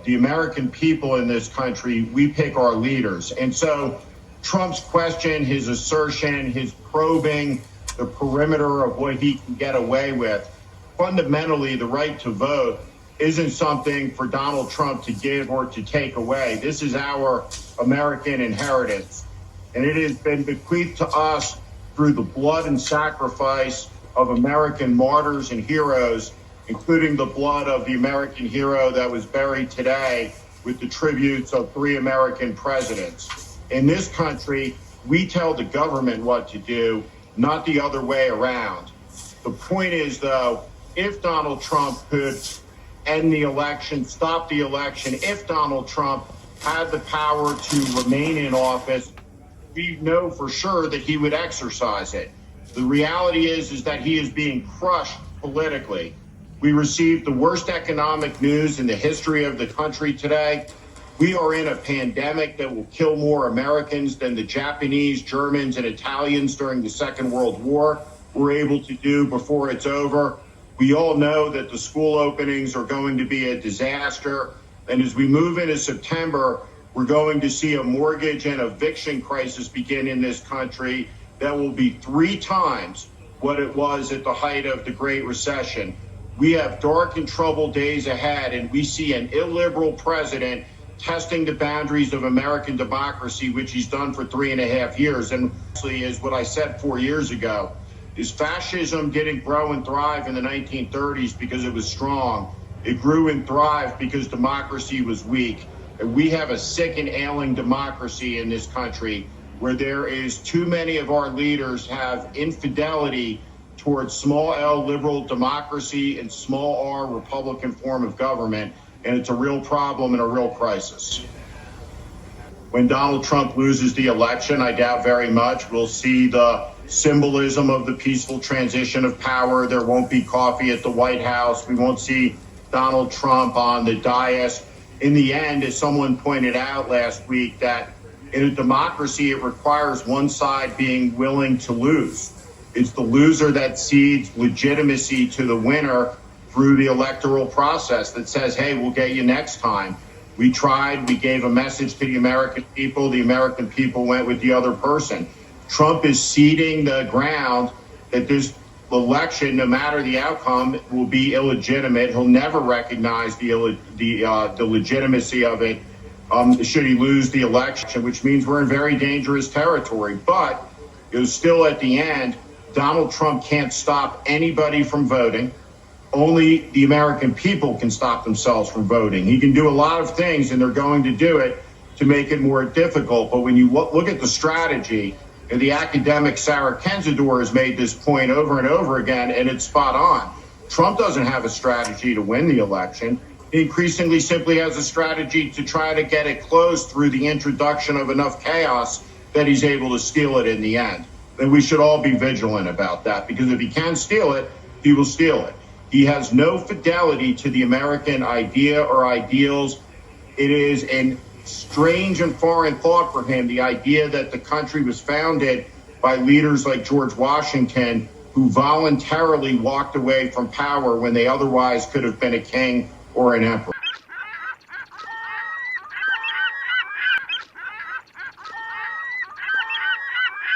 the American people in this country, we pick our leaders. And so Trump's question, his assertion, his probing the perimeter of what he can get away with, fundamentally the right to vote isn't something for Donald Trump to give or to take away. This is our American inheritance, and it has been bequeathed to us through the blood and sacrifice of American martyrs and heroes, including the blood of the American hero that was buried today with the tributes of 3 American presidents. In this country, we tell the government what to do, not the other way around. The point is, though, if Donald Trump could end the election, stop the election, if Donald Trump had the power to remain in office, we know for sure that he would exercise it. The reality is that he is being crushed politically. We received the worst economic news in the history of the country today. We are in a pandemic that will kill more Americans than the Japanese, Germans, and Italians during the Second World War were able to do before it's over. We all know that the school openings are going to be a disaster. And as we move into September, we're going to see a mortgage and eviction crisis begin in this country that will be 3 times what it was at the height of the Great Recession. We have dark and troubled days ahead, and we see an illiberal president testing the boundaries of American democracy, which he's done for 3.5 years. And actually is what I said 4 years ago, is fascism didn't grow and thrive in the 1930s because it was strong. It grew and thrived because democracy was weak. And we have a sick and ailing democracy in this country where there is too many of our leaders have infidelity towards small L liberal democracy and small R Republican form of government. And it's a real problem and a real crisis. When Donald Trump loses the election, I doubt very much we'll see the symbolism of the peaceful transition of power. There won't be coffee at the White House. We won't see Donald Trump on the dais. In the end, as someone pointed out last week, that in a democracy, it requires one side being willing to lose. It's the loser that cedes legitimacy to the winner through the electoral process that says, hey, we'll get you next time. We tried, we gave a message to the American people went with the other person. Trump is ceding the ground that this election, no matter the outcome, will be illegitimate. He'll never recognize the legitimacy of it should he lose the election, which means we're in very dangerous territory. But it was still at the end, Donald Trump can't stop anybody from voting. Only the American people can stop themselves from voting. He can do a lot of things, and they're going to do it to make it more difficult. But when you look at the strategy, and the academic Sarah Kendzior has made this point over and over again, and it's spot on. Trump doesn't have a strategy to win the election. He increasingly simply has a strategy to try to get it closed through the introduction of enough chaos that he's able to steal it in the end. And we should all be vigilant about that, because if he can steal it, he will steal it. He has no fidelity to the American idea or ideals. It is a strange and foreign thought for him, the idea that the country was founded by leaders like George Washington, who voluntarily walked away from power when they otherwise could have been a king or an emperor.